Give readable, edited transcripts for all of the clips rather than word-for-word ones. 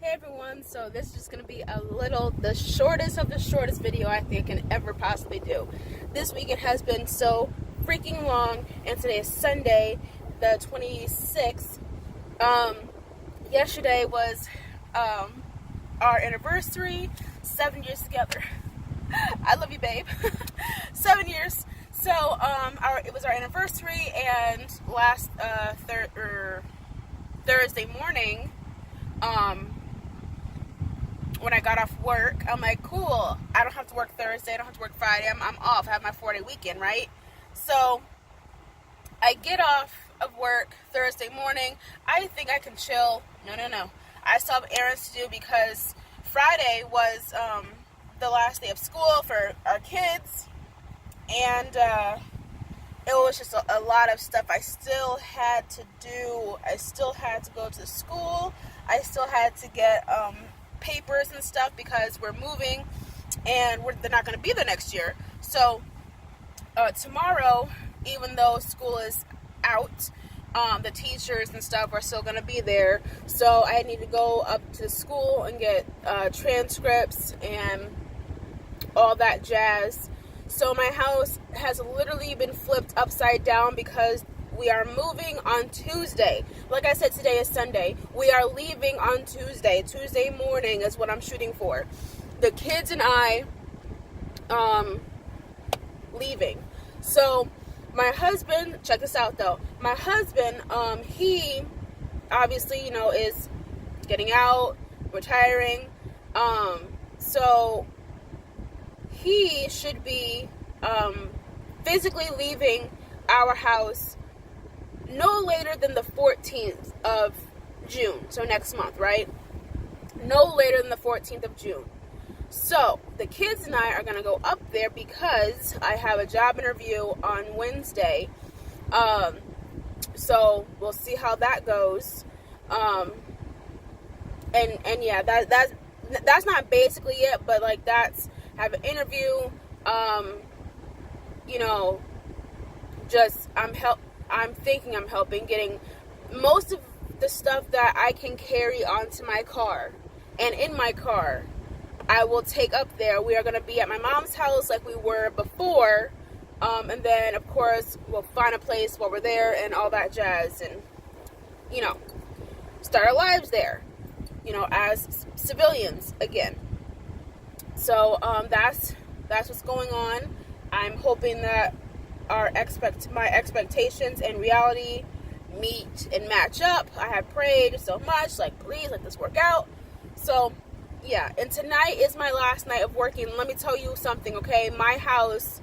Hey everyone, so this is just going to be the shortest of the shortest video I think I can ever possibly do. This weekend has been so freaking long, and today is Sunday, the 26th. Yesterday was our anniversary, 7 years together. I love you, babe. 7 years. So it was our anniversary, and last Thursday morning, when I got off work, I'm like, cool, I don't have to work Thursday, I don't have to work Friday, I'm off, I have my 4-day weekend, right? So I get off of work Thursday morning, I think I can chill. No. I still have errands to do because Friday was the last day of school for our kids, and it was just a lot of stuff I still had to do. I still had to go to school, I still had to get papers and stuff because we're moving and they're not going to be there next year. So tomorrow, even though school is out, the teachers and stuff are still going to be there. So I need to go up to school and get transcripts and all that jazz. So my house has literally been flipped upside down because we are moving on Tuesday. Like I said, today is Sunday. We are leaving on Tuesday. Tuesday morning is what I'm shooting for. The kids and I, leaving. So my husband, check this out though. My husband, he obviously, is getting out, retiring. So he should be physically leaving our house no later than the 14th of June. So next month, right? No later than the 14th of June. So the kids and I are going to go up there because I have a job interview on Wednesday. So we'll see how that goes. And yeah, that's not basically it, but like that's have an interview. I'm thinking I'm helping getting most of the stuff that I can carry onto my car. And in my car, I will take up there. We are going to be at my mom's house like we were before. And then, of course, we'll find a place while we're there and all that jazz. And, start our lives there, as civilians again. So that's what's going on. I'm hoping that my expectations and reality meet and match up. I have prayed so much, like, please let this work out. So yeah, and tonight is my last night of working. Let me tell you something, okay? My house,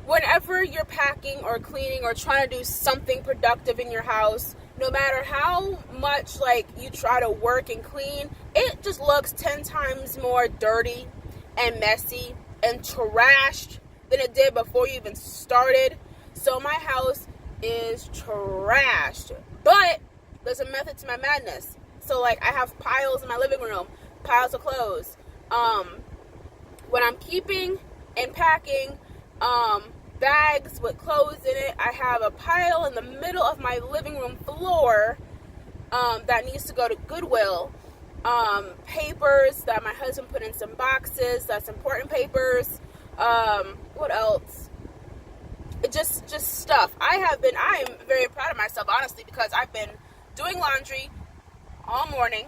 whenever you're packing or cleaning or trying to do something productive in your house, no matter how much like you try to work and clean, it just looks 10 times more dirty and messy and trashed than it did before you even started. So my house is trashed, but there's a method to my madness. So like I have piles in my living room, piles of clothes. When I'm keeping and packing bags with clothes in it, I have a pile in the middle of my living room floor that needs to go to Goodwill. Papers that my husband put in some boxes, that's important papers. What else? Just stuff. I am very proud of myself, honestly, because I've been doing laundry all morning,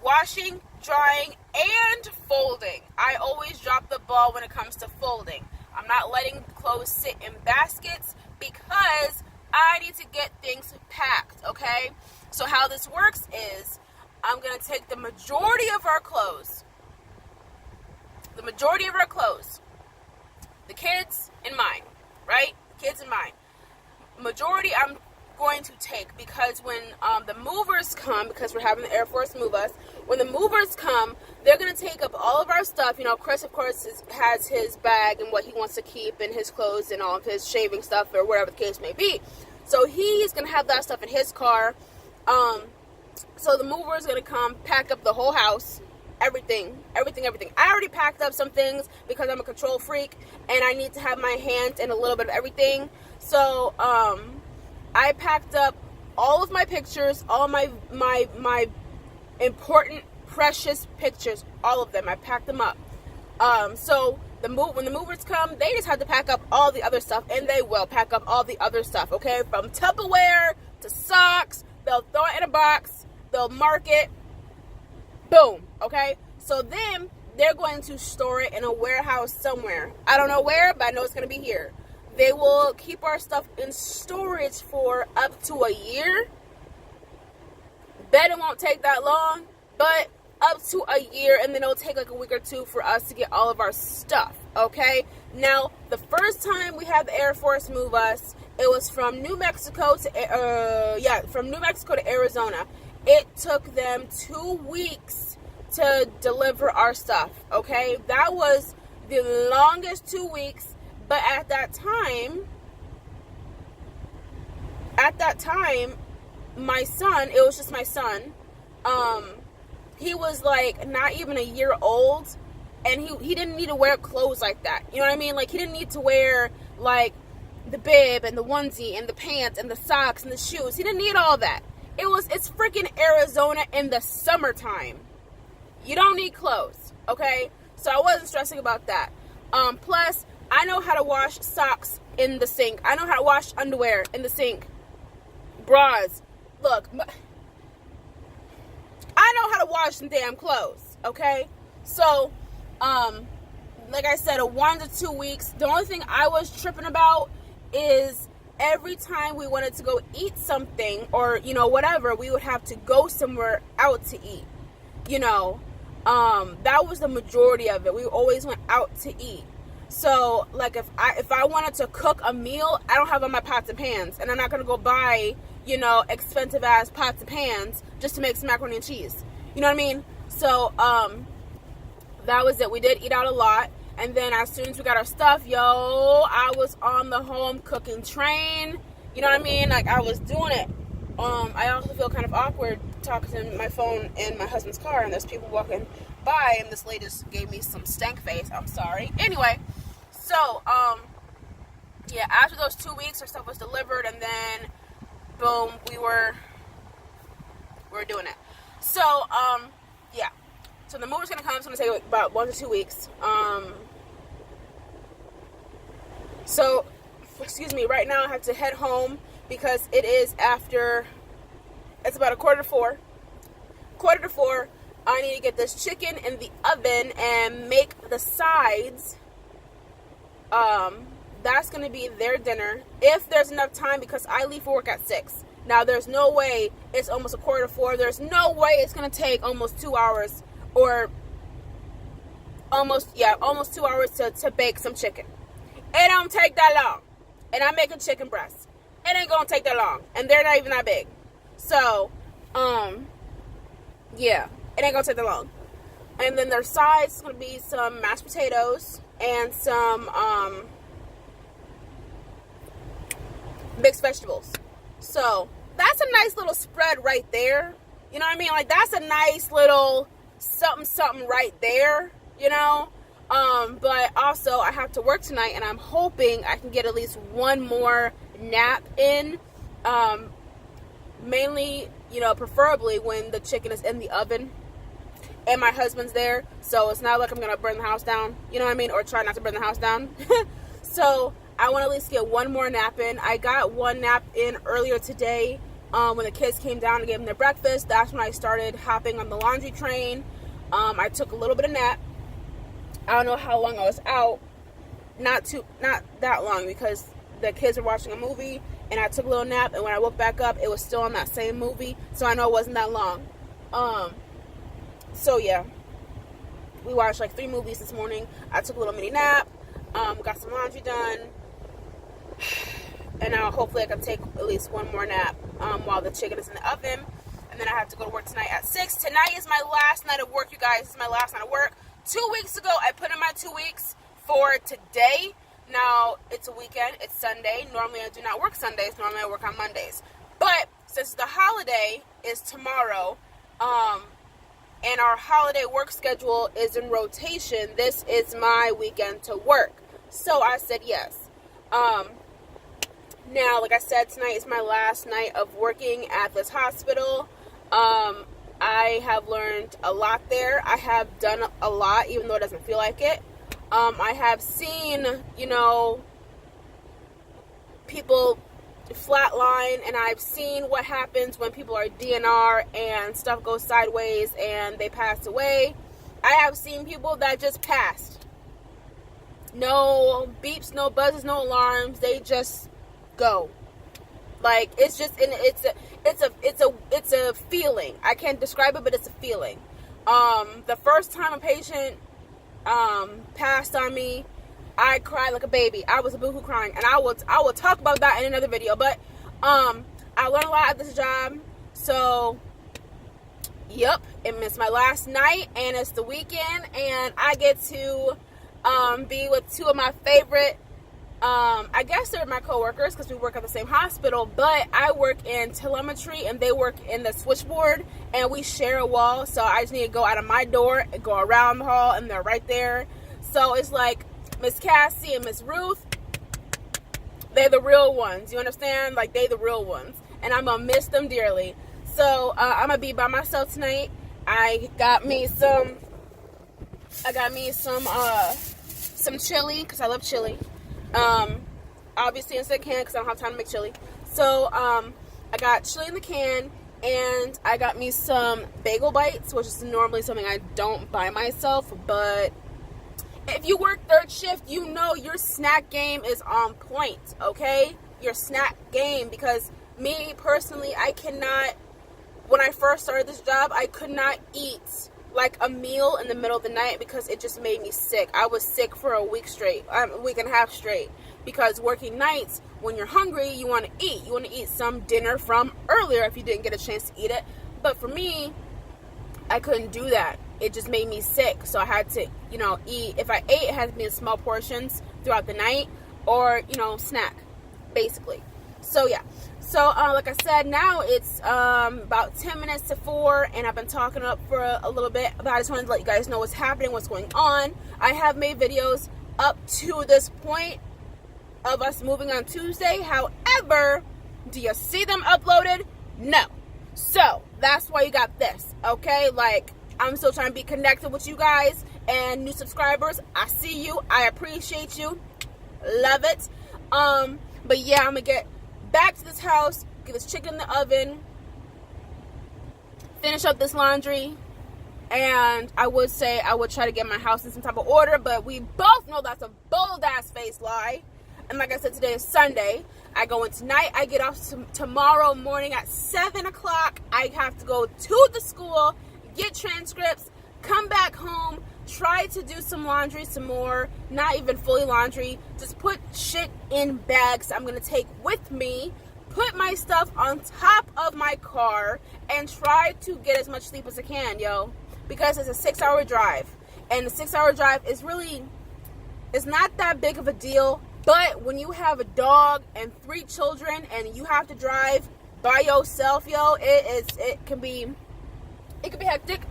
washing, drying, and folding. I always drop the ball when it comes to folding. I'm not letting clothes sit in baskets because I need to get things packed, okay? So how this works is I'm going to take the majority of our clothes, the kids and mine, right? Kids and mine. Majority I'm going to take because when the movers come, because we're having the Air Force move us, when the movers come, they're going to take up all of our stuff. Chris, of course, has his bag and what he wants to keep and his clothes and all of his shaving stuff or whatever the case may be. So he's going to have that stuff in his car. So the mover is going to come, pack up the whole house, everything. I already packed up some things because I'm a control freak and I need to have my hands in a little bit of everything. So I packed up all of my pictures, all my important precious pictures, all of them. I packed them up. So when the movers come, they just have to pack up all the other stuff, and they will pack up all the other stuff, okay? From Tupperware to socks, they'll throw it in a box, they'll mark it, boom, okay? So then they're going to store it in a warehouse somewhere. I don't know where, but I know it's going to be here. They will keep our stuff in storage for up to a year. Bet it won't take that long, but up to a year, and then it'll take like a week or two for us to get all of our stuff, okay? Now, the first time we had the Air Force move us, it was from New Mexico to Arizona. It took them 2 weeks to deliver our stuff, okay? That was the longest 2 weeks, but at that time, my son, it was just my son, he was like not even a year old, and he didn't need to wear clothes like that. You know what I mean? Like, he didn't need to wear like the bib and the onesie and the pants and the socks and the shoes. He didn't need all that. It's freaking Arizona in the summertime. You don't need clothes, okay? So I wasn't stressing about that. Plus, I know how to wash socks in the sink. I know how to wash underwear in the sink. Bras. Look, I know how to wash some damn clothes, okay? So, like I said, 1 to 2 weeks. The only thing I was tripping about is every time we wanted to go eat something or, you know, whatever, we would have to go somewhere out to eat, you know. That was the majority of it. We always went out to eat. So, like, if I wanted to cook a meal, I don't have all my pots and pans, and I'm not going to go buy, you know, expensive ass pots and pans just to make some macaroni and cheese. You know what I mean? So, that was it. We did eat out a lot. And then as soon as we got our stuff, I was on the home cooking train. You know what I mean? Like, I was doing it. I also feel kind of awkward talking to my phone in my husband's car, and there's people walking by, and this lady just gave me some stank face. I'm sorry. Anyway, so, yeah, after those 2 weeks, our stuff was delivered, and then, boom, we were doing it. So, yeah. So the mover's gonna come. It's gonna take about 1 to 2 weeks. So, excuse me. Right now, I have to head home because it is after. It's about 3:45. 3:45. I need to get this chicken in the oven and make the sides. That's gonna be their dinner if there's enough time, because I leave for work at 6. Now, there's no way it's almost 3:45. There's no way it's gonna take almost 2 hours. Or almost 2 hours to bake some chicken. It don't take that long. And I'm making chicken breasts. It ain't gonna take that long. And they're not even that big. So, yeah, it ain't gonna take that long. And then their sides is gonna be some mashed potatoes and some mixed vegetables. So that's a nice little spread right there. You know what I mean? Like, that's a nice little something right there, you know. But also I have to work tonight, and I'm hoping I can get at least one more nap in, mainly, you know, preferably when the chicken is in the oven and my husband's there, so it's not like I'm gonna burn the house down, you know what I mean, or try not to burn the house down. So I want to at least get one more nap in. I got one nap in earlier today. When the kids came down to give them their breakfast, that's when I started hopping on the laundry train. I took a little bit of nap. I don't know how long I was out. Not that long, because the kids were watching a movie, and I took a little nap, and when I woke back up, it was still on that same movie, so I know it wasn't that long. So yeah, we watched like 3 movies this morning. I took a little mini nap, got some laundry done, and now hopefully I can take at least one more nap while the chicken is in the oven. And then I have to go to work tonight at 6. Tonight is my last night of work, you guys. This is my last night of work. 2 weeks ago, I put in my 2 weeks for today. Now, it's a weekend. It's Sunday. Normally, I do not work Sundays. Normally, I work on Mondays. But since the holiday is tomorrow, and our holiday work schedule is in rotation, this is my weekend to work. So I said yes. Now, like I said, tonight is my last night of working at this hospital. I have learned a lot there. I have done a lot, even though it doesn't feel like it. I have seen, people flatline, and I've seen what happens when people are DNR and stuff goes sideways and they pass away. I have seen people that just passed. No beeps, no buzzes, no alarms. They just go. Like, it's just, it's a feeling. I can't describe it, but it's a feeling. The first time a patient passed on me, I cried like a baby. I was a boohoo crying, and I will talk about that in another video. But I learned a lot at this job. So, yep, it's my last night, and it's the weekend, and I get to be with two of my favorite. I guess they're my coworkers because we work at the same hospital, but I work in telemetry and they work in the switchboard, and we share a wall. So I just need to go out of my door and go around the hall, and they're right there. So it's like Miss Cassie and Miss Ruth, they're the real ones. You understand? Like, they the real ones, and I'm gonna miss them dearly. So I'm gonna be by myself tonight. I got me some chili because I love chili. Obviously in the can because I don't have time to make chili. So, I got chili in the can, and I got me some bagel bites, which is normally something I don't buy myself, but if you work third shift, you know your snack game is on point, okay? Your snack game, because me personally, when I first started this job, I could not eat like a meal in the middle of the night because it just made me sick. I was sick for a week and a half straight, because working nights, when you're hungry, you want to eat. You want to eat some dinner from earlier if you didn't get a chance to eat it. But for me, I couldn't do that. It just made me sick. So I had to, eat. If I ate, it had to be in small portions throughout the night, or, snack, basically. So, yeah. So, like I said, now it's about 10 minutes to 4, and I've been talking up for a little bit, but I just wanted to let you guys know what's happening, what's going on. I have made videos up to this point of us moving on Tuesday. However, do you see them uploaded? No. So, that's why you got this, okay? Like, I'm still trying to be connected with you guys and new subscribers. I see you. I appreciate you. Love it. But yeah, I'm going to get back to this house, get this chicken in the oven, finish up this laundry, and I would say I would try to get my house in some type of order, but we both know that's a bold-ass face lie. And like I said, today is Sunday. I go in tonight. I get off tomorrow morning at 7 o'clock. I have to go to the school, get transcripts, come back home, try to do some laundry some more, not even fully laundry, just put shit in bags I'm going to take with me, put my stuff on top of my car, and try to get as much sleep as I can, yo, because it's a 6-hour drive, and the 6-hour drive is really, it's not that big of a deal, but when you have a dog and 3 children and you have to drive by yourself, yo, it can be hectic.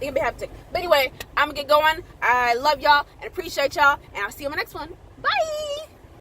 It can be hectic. But anyway, I'm going to get going. I love y'all and appreciate y'all. And I'll see you on my next one. Bye!